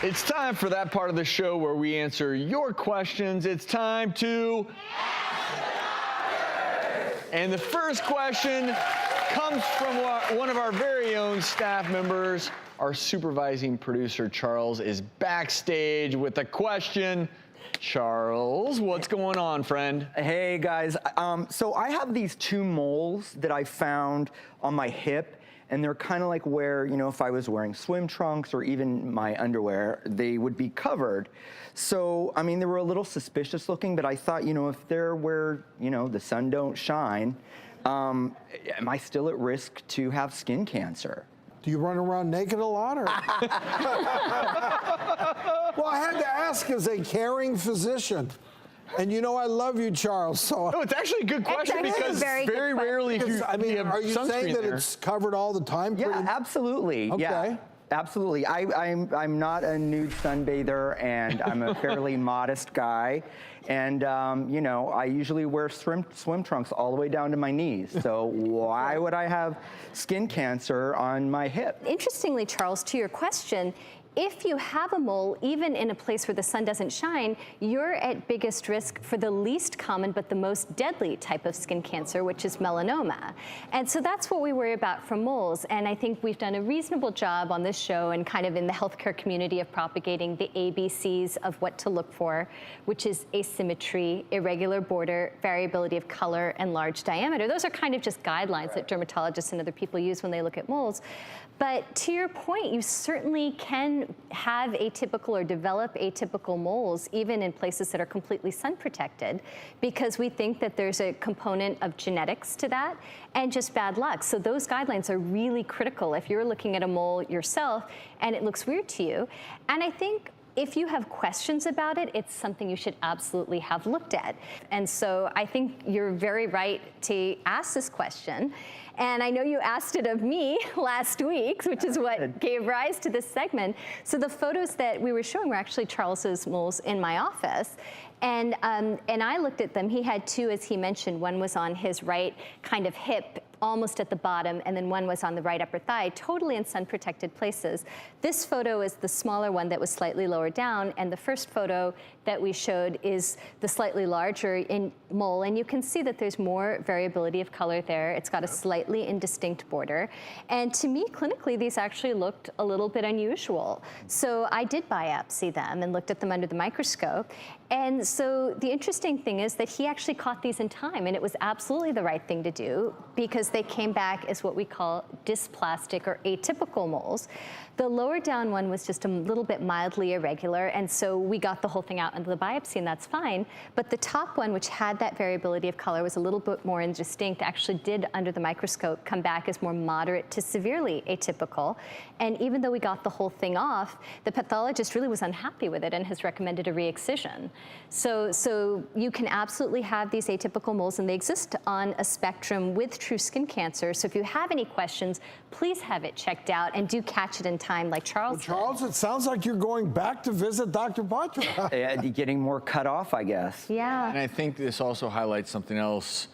It's time for that part of the show where we answer your questions. It's time to... And the first question comes from one of our very own staff members. Our supervising producer, Charles, is backstage with a question. Charles, what's going on, friend? Hey, guys. So I have these two moles that I found on my hip, and they're kind of like where, you know, if I was wearing swim trunks or even my underwear, they would be covered. So, I mean, they were a little suspicious looking, but I thought, you know, if they're where, you know, the sun don't shine, am I still at risk to have skin cancer? Do you run around naked a lot? Or? Well, I had to ask as a caring physician. And you know I love you, Charles. So no, it's actually a good question because very rarely if you, I mean, have are you saying that it's covered all the time? Yeah, absolutely. Okay. Yeah, absolutely. I'm not a nude sunbather, and I'm a fairly modest guy. And, you know, I usually wear swim trunks all the way down to my knees. So why would I have skin cancer on my hip? Interestingly, Charles, to your question, if you have a mole, even in a place where the sun doesn't shine, you're at biggest risk for the least common but the most deadly type of skin cancer, which is melanoma. And so that's what we worry about from moles. And I think we've done a reasonable job on this show and kind of in the healthcare community of propagating the ABCs of what to look for, which is asymmetry, irregular border, variability of color, and large diameter. Those are kind of just guidelines that dermatologists and other people use when they look at moles. But to your point, you certainly can have atypical or develop atypical moles even in places that are completely sun protected, because we think that there's a component of genetics to that and just bad luck. So those guidelines are really critical if you're looking at a mole yourself and it looks weird to you. And I think if you have questions about it, it's something you should absolutely have looked at. And so I think you're very right to ask this question. And I know you asked it of me last week, which is what gave rise to this segment. So the photos that we were showing were actually Charles's moles in my office. And I looked at them. He had two, as he mentioned. One was on his right kind of hip, almost at the bottom, and then one was on the right upper thigh, totally in sun-protected places. This photo is the smaller one that was slightly lower down, and the first photo that we showed is the slightly larger mole, and you can see that there's more variability of color there. It's got a slightly indistinct border. And to me, clinically, these actually looked a little bit unusual. So I did biopsy them and looked at them under the microscope. And so the interesting thing is that he actually caught these in time, and it was absolutely the right thing to do because they came back as what we call dysplastic or atypical moles. The lower down one was just a little bit mildly irregular, and so we got the whole thing out under the biopsy, and that's fine. But the top one, which had that variability of color, was a little bit more indistinct, actually did, under the microscope, come back as more moderate to severely atypical. And even though we got the whole thing off, the pathologist really was unhappy with it and has recommended a re-excision. So you can absolutely have these atypical moles, and they exist on a spectrum with true skin cancer. So if you have any questions, please have it checked out and do catch it in time like Charles did. Charles, it sounds like you're going back to visit Dr. Patra. Getting more cut off, I guess. Yeah. And I think this also highlights something else.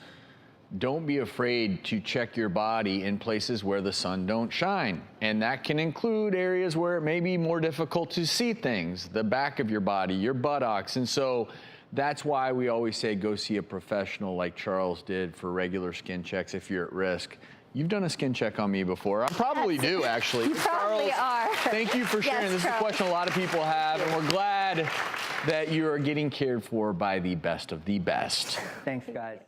Don't be afraid to check your body in places where the sun don't shine. And that can include areas where it may be more difficult to see things, the back of your body, your buttocks. And so that's why we always say go see a professional like Charles did for regular skin checks if you're at risk. You've done a skin check on me before. I probably do, actually. You probably Charles, are. Thank you for sharing. Yes, this is a question a lot of people have, and we're glad that you are getting cared for by the best of the best. Thanks, guys.